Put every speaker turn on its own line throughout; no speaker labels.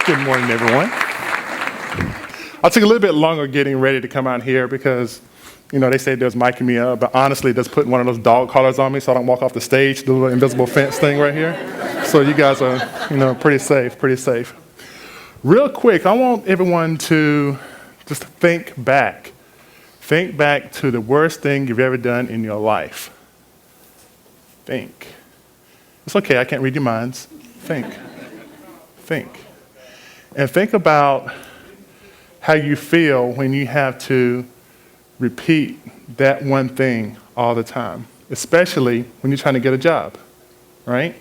Good morning, everyone. I took a little bit longer getting ready to come out here because, they say there's miking me up, but honestly, just putting one of those dog collars on me so I don't walk off the stage, the little invisible fence thing right here. So you guys are, pretty safe. Real quick, I want everyone to just think back. Think back to the worst thing you've ever done in your life. Think. It's okay, I can't read your minds. Think. And think about how you feel when you have to repeat that one thing all the time, especially when you're trying to get a job, right?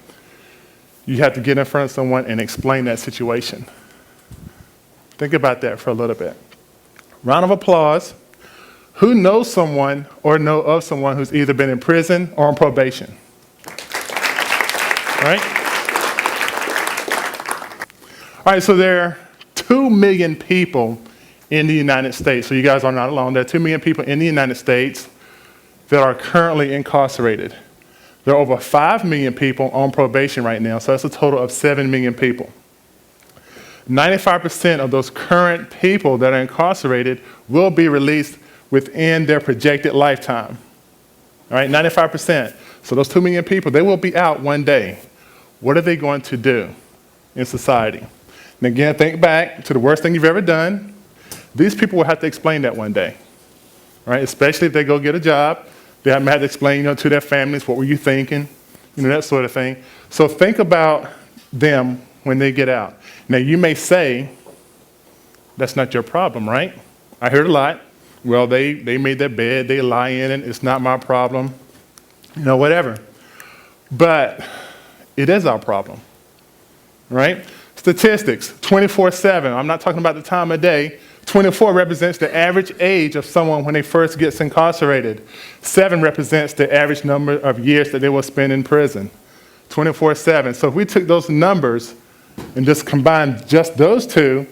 You have to get in front of someone and explain that situation. Think about that for a little bit. Round of applause. Who knows someone or know of someone who's either been in prison or on probation? Right? All right, so there are 2 million people in the United States. So you guys are not alone. There are 2 million people in the United States that are currently incarcerated. There are over 5 million people on probation right now, so that's a total of 7 million people. 95% of those current people that are incarcerated will be released within their projected lifetime. All right, 95%. So those 2 million people, they will be out one day. What are they going to do in society? And again, think back to the worst thing you've ever done. These people will have to explain that one day, right? Especially if they go get a job. They have to explain, to their families, what were you thinking, that sort of thing. So think about them when they get out. Now, you may say, that's not your problem, right? I heard a lot. Well, they made their bed, they lie in it, it's not my problem, whatever. But it is our problem, right? Statistics, 24/7. I'm not talking about the time of day. 24 represents the average age of someone when they first gets incarcerated. 7 represents the average number of years that they will spend in prison. 24/7. So if we took those numbers and just combined just those two,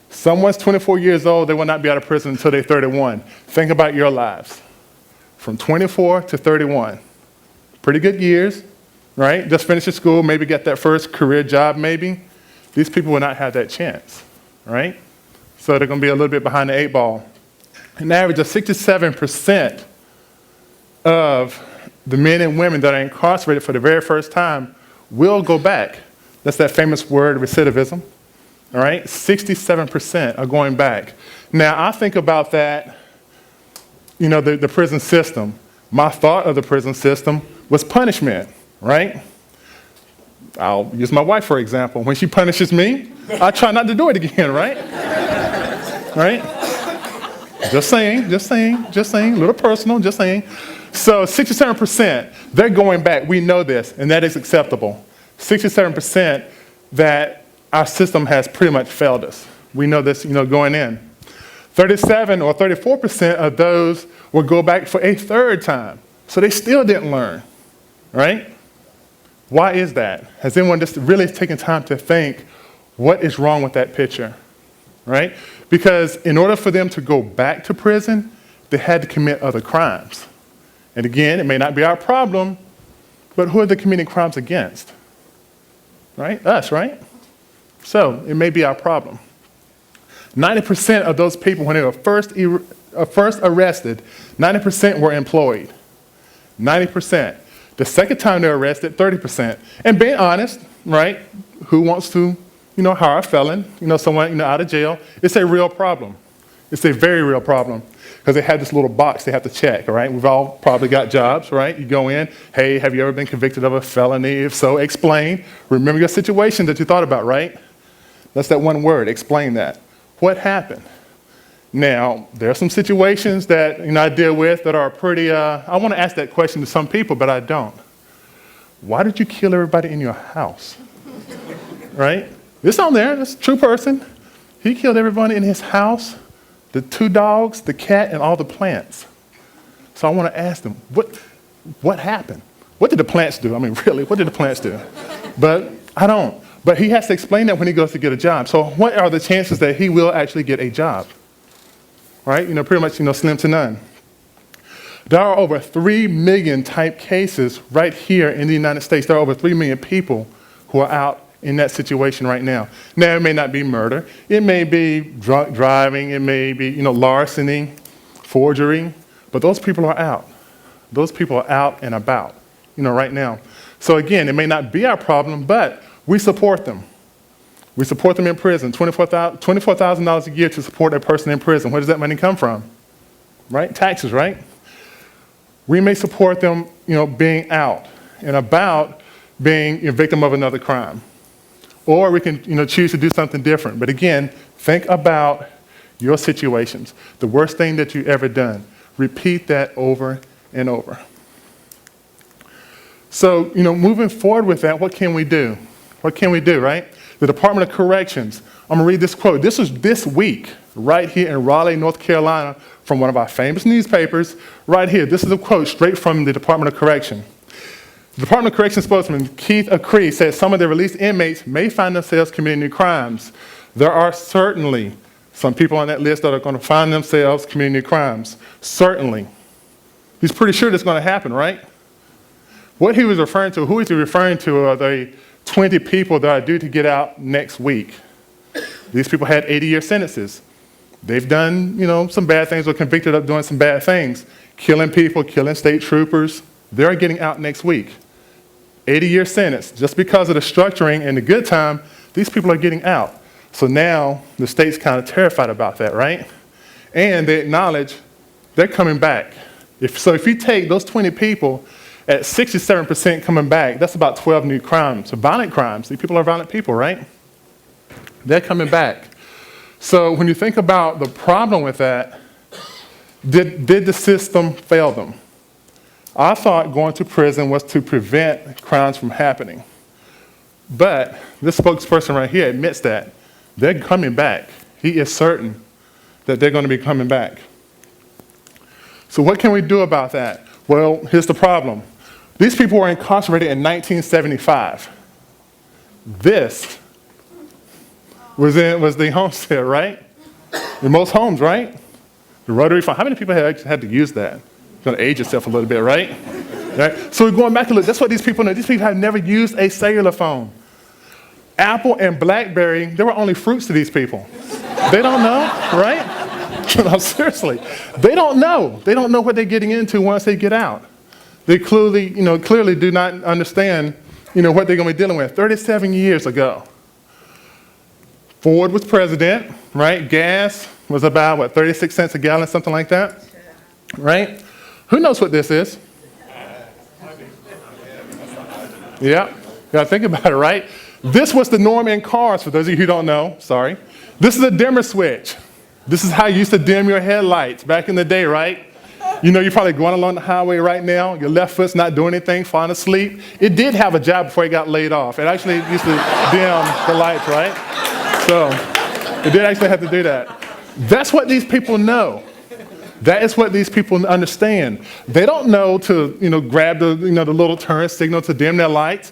someone's 24 years old, they will not be out of prison until they're 31. Think about your lives. From 24 to 31. Pretty good years, right? Just finished school, maybe get that first career job, maybe. These people will not have that chance, right? So they're going to be a little bit behind the 8 ball. An average of 67% of the men and women that are incarcerated for the very first time will go back. That's that famous word, recidivism, all right? 67% are going back. Now, I think about that, the prison system. My thought of the prison system was punishment, right? I'll use my wife, for example. When she punishes me, I try not to do it again, right? Right? Just saying, a little personal, just saying. So 67%, they're going back. We know this, and that is acceptable. 67% that our system has pretty much failed us. We know this, going in. 37 or 34% of those will go back for a third time. So they still didn't learn, right? Why is that? Has anyone just really taken time to think, what is wrong with that picture, right? Because in order for them to go back to prison, they had to commit other crimes. And again, it may not be our problem, but who are they committing crimes against? Right? Us, right? So it may be our problem. 90% of those people, when they were first arrested, 90% were employed. 90%. The second time they were arrested, 30%. And being honest, right, who wants to, hire a felon, someone, out of jail? It's a real problem. It's a very real problem because they have this little box they have to check, all right? We've all probably got jobs, right? You go in, hey, have you ever been convicted of a felony? If so, explain. Remember your situation that you thought about, right? That's that one word, explain that. What happened? Now, there are some situations that I deal with that are pretty, I want to ask that question to some people, but I don't. Why did you kill everybody in your house? Right? It's on there, it's a true person. He killed everybody in his house, the 2 dogs, the cat, and all the plants. So I want to ask them, what happened? What did the plants do? I mean, really, what did the plants do? But I don't. But he has to explain that when he goes to get a job. So what are the chances that he will actually get a job? Right? Pretty much, slim to none. There are over 3 million type cases right here in the United States. There are over 3 million people who are out in that situation right now. Now, it may not be murder. It may be drunk driving. It may be, larceny, forgery. But those people are out. Those people are out and about, right now. So again, it may not be our problem, but we support them. We support them in prison. $24,000 a year to support a person in prison. Where does that money come from? Right? Taxes, right? We may support them, being out and about, being a victim of another crime. Or we can, choose to do something different. But again, think about your situations. The worst thing that you've ever done. Repeat that over and over. So, moving forward with that, what can we do? What can we do, right? The Department of Corrections. I'm going to read this quote. This was this week, right here in Raleigh, North Carolina, from one of our famous newspapers, right here. This is a quote straight from the Department of Correction. The Department of Correction spokesman Keith Acree said some of the released inmates may find themselves committing new crimes. There are certainly some people on that list that are going to find themselves committing new crimes. Certainly. He's pretty sure that's going to happen, right? What he was referring to, who is he referring to, are the 20 people that are due to get out next week. These people had 80-year sentences. They've done, some bad things or convicted of doing some bad things, killing people, killing state troopers. They're getting out next week. 80-year sentence. Just because of the structuring and the good time, these people are getting out. So now the state's kind of terrified about that, right? And they acknowledge they're coming back. If you take those 20 people at 67% coming back, that's about 12 new crimes, so violent crimes. These people are violent people, right? They're coming back. So when you think about the problem with that, did the system fail them? I thought going to prison was to prevent crimes from happening. But this spokesperson right here admits that. They're coming back. He is certain that they're going to be coming back. So what can we do about that? Well, here's the problem. These people were incarcerated in 1975. This was the homestead, right? In most homes, right? The rotary phone. How many people had to use that? You're going to age yourself a little bit, right? Right? So we're going back to look. That's what these people know. These people have never used a cellular phone. Apple and BlackBerry, they were only fruits to these people. They don't know, right? No, seriously. They don't know. They don't know what they're getting into once they get out. They clearly do not understand, what they're going to be dealing with. 37 years ago, Ford was president, right? Gas was about, 36 cents a gallon, something like that, right? Who knows what this is? Yeah, you got to think about it, right? This was the norm in cars, for those of you who don't know, sorry. This is a dimmer switch. This is how you used to dim your headlights back in the day, right? You're probably going along the highway right now, your left foot's not doing anything, falling asleep. It did have a job before it got laid off. It actually used to dim the lights, right? So it did actually have to do that. That's what these people know. That is what these people understand. They don't know to, grab the little turn signal to dim their lights.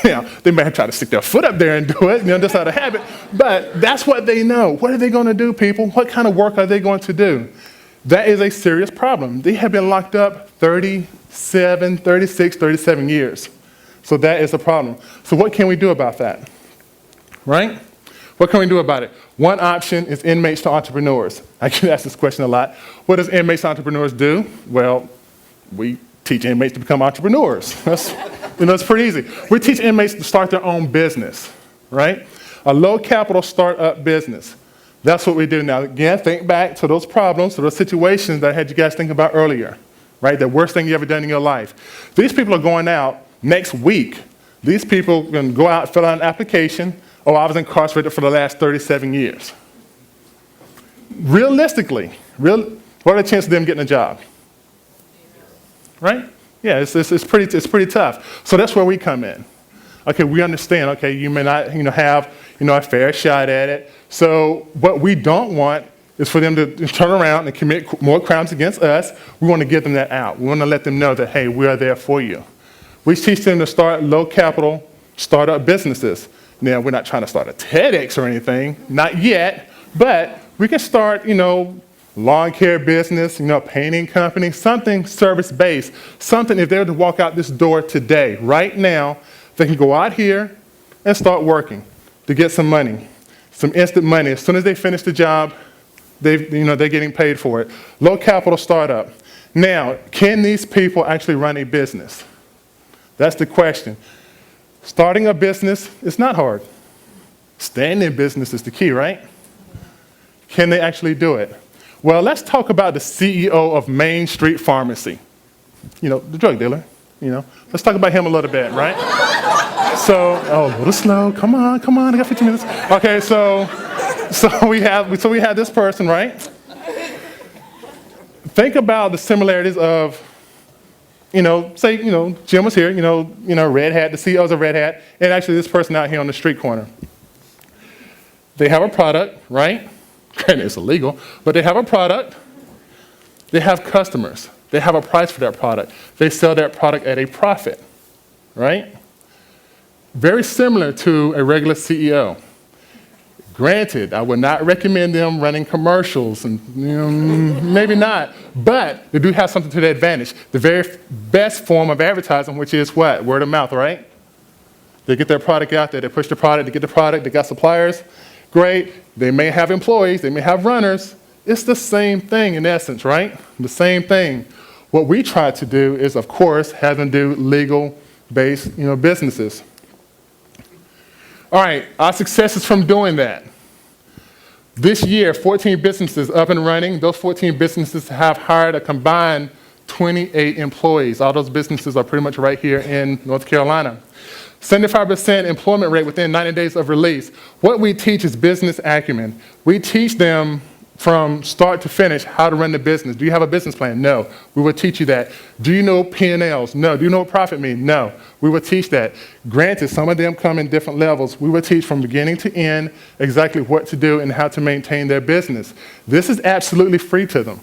They may have tried to stick their foot up there and do it, just out of habit. But that's what they know. What are they going to do, people? What kind of work are they going to do? That is a serious problem. They have been locked up 37 years. So that is a problem. So what can we do about that? Right? What can we do about it? One option is inmates to entrepreneurs. I get asked this question a lot. What does inmates to entrepreneurs do? Well, we teach inmates to become entrepreneurs. It's pretty easy. We teach inmates to start their own business, right? A low capital startup business. That's what we do now. Again, think back to those problems, to those situations that I had you guys think about earlier, right? The worst thing you ever done in your life. These people are going out next week. These people can go out, fill out an application. Oh, I was incarcerated for the last 37 years. Realistically, what are the chances of them getting a job? Right? Yeah, it's pretty tough. So that's where we come in. Okay, we understand. Okay, you may not have a fair shot at it. So what we don't want is for them to turn around and commit more crimes against us. We want to give them that out. We want to let them know that, hey, we are there for you. We teach them to start low capital startup businesses. Now, we're not trying to start a TEDx or anything, not yet, but we can start, lawn care business, painting company, something service-based, something if they were to walk out this door today, right now, they can go out here, and start working to get some money, some instant money. As soon as they finish the job, they're getting paid for it. Low capital startup. Now, can these people actually run a business? That's the question. Starting a business is not hard. Staying in business is the key, right? Can they actually do it? Well, let's talk about the CEO of Main Street Pharmacy. The drug dealer, Let's talk about him a little bit, right? So, a little slow. Come on, I got 15 minutes. Okay, so we have this person, right? Think about the similarities of, say, Jim was here, Red Hat, the CEO's of Red Hat, and actually this person out here on the street corner. They have a product, right? Granted, it's illegal, but they have a product. They have customers. They have a price for that product. They sell that product at a profit, right? Very similar to a regular CEO. Granted, I would not recommend them running commercials, and maybe not, but they do have something to their advantage. The very best form of advertising, which is what? Word of mouth, right? They get their product out there, they push the product, they get the product, they got suppliers. Great. They may have employees, they may have runners. It's the same thing in essence, right? The same thing. What we try to do is, of course, have them do legal-based, businesses. All right, our successes from doing that. This year, 14 businesses up and running. Those 14 businesses have hired a combined 28 employees. All those businesses are pretty much right here in North Carolina. 75% employment rate within 90 days of release. What we teach is business acumen. We teach them from start to finish how to run the business. Do you have a business plan? No. We will teach you that. Do you know P&Ls? No. Do you know what profit means? No. We will teach that. Granted, some of them come in different levels. We will teach from beginning to end exactly what to do and how to maintain their business. This is absolutely free to them.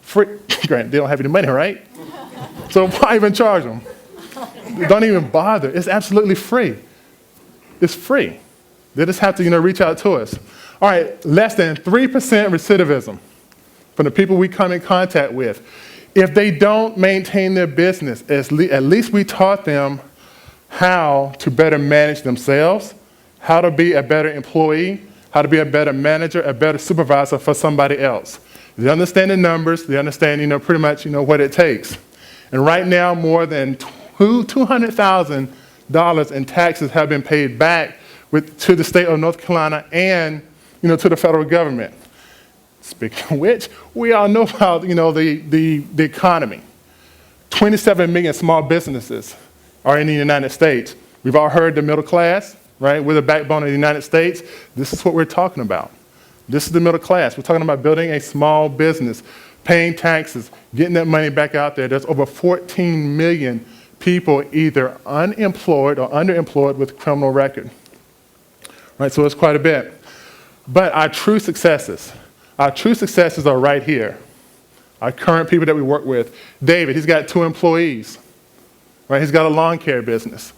Free. Granted, they don't have any money, right? So why even charge them? Don't even bother. It's absolutely free. It's free. They just have to, reach out to us. All right, less than 3% recidivism from the people we come in contact with. If they don't maintain their business, at least we taught them how to better manage themselves, how to be a better employee, how to be a better manager, a better supervisor for somebody else. They understand the numbers. They understand, pretty much, what it takes. And right now, more than $200,000 in taxes have been paid back to the state of North Carolina and, to the federal government. Speaking of which, we all know about, the economy. 27 million small businesses are in the United States. We've all heard the middle class, right? We're the backbone of the United States. This is what we're talking about. This is the middle class. We're talking about building a small business, paying taxes, getting that money back out there. There's over 14 million people either unemployed or underemployed with a criminal record. Right, so it's quite a bit. But our true successes are right here. Our current people that we work with. David, he's got 2 employees. Right, he's got a lawn care business.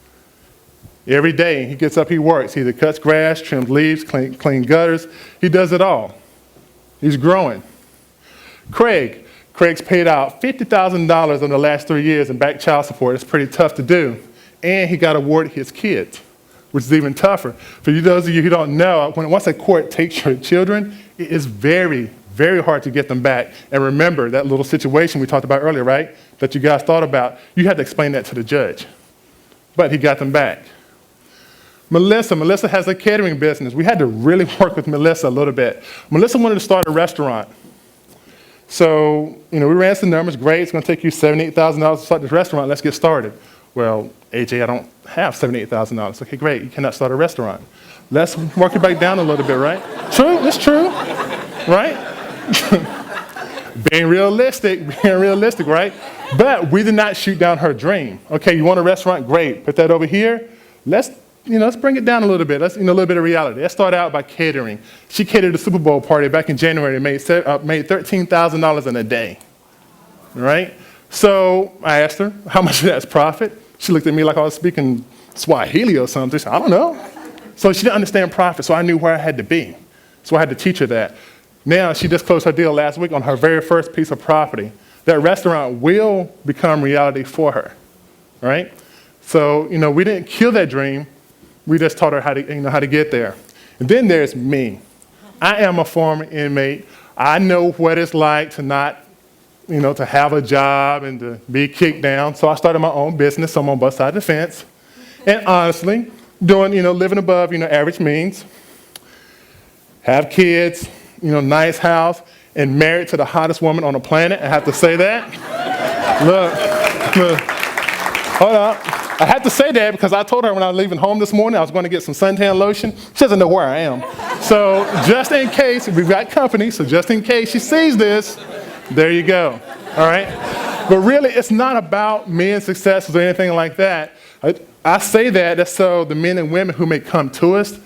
Every day he gets up, he works. He either cuts grass, trims leaves, clean gutters. He does it all. He's growing. Craig's paid out $50,000 in the last 3 years in back child support. It's pretty tough to do. And he got awarded his kids, which is even tougher. For those of you who don't know, once a court takes your children, it is very, very hard to get them back. And remember that little situation we talked about earlier, right? That you guys thought about. You had to explain that to the judge. But he got them back. Melissa has a catering business. We had to really work with Melissa a little bit. Melissa wanted to start a restaurant. So, we ran some numbers. Great, it's going to take you $78,000 to start this restaurant. Let's get started. Well, AJ, I don't have $78,000. Okay, great. You cannot start a restaurant. Let's work it back down a little bit, right? True, it's true, right? Being realistic, right? But we did not shoot down her dream. Okay, you want a restaurant? Great. Put that over here. Let's bring it down a little bit. Let's, a little bit of reality. Let's start out by catering. She catered the Super Bowl party back in January and made $13,000 in a day, right? So I asked her, how much of that's profit? She looked at me like I was speaking Swahili or something. She said, I don't know. So she didn't understand profit, so I knew where I had to be. So I had to teach her that. Now, she just closed her deal last week on her very first piece of property. That restaurant will become reality for her, right? So, we didn't kill that dream. we just taught her how to get there. And then there's me. I am a former inmate. I know what it's like to not, to have a job and to be kicked down. So I started my own business. I'm on both sides of the fence. And honestly, living above, average means. Have kids, nice house, and married to the hottest woman on the planet. I have to say that. Look, hold up. I have to say that because I told her when I was leaving home this morning I was going to get some suntan lotion. She doesn't know where I am. So just in case, we've got company, so just in case she sees this, there you go. All right? But really, it's not about men's successes or anything like that. I say that so the men and women who may come to us,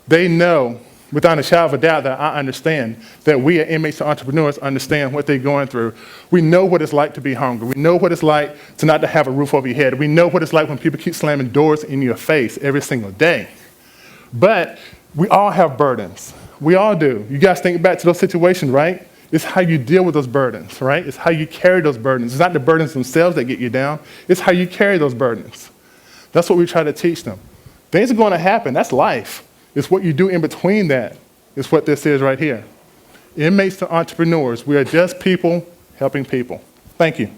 they know without a shadow of a doubt that I understand, that we as inmates and entrepreneurs understand what they're going through. We know what it's like to be hungry. We know what it's like to not to have a roof over your head. We know what it's like when people keep slamming doors in your face every single day. But we all have burdens. We all do. You guys think back to those situations, right? It's how you deal with those burdens, right? It's how you carry those burdens. It's not the burdens themselves that get you down. It's how you carry those burdens. That's what we try to teach them. Things are going to happen. That's life. It's what you do in between that. It's what this is right here. Inmates to entrepreneurs. We are just people helping people. Thank you.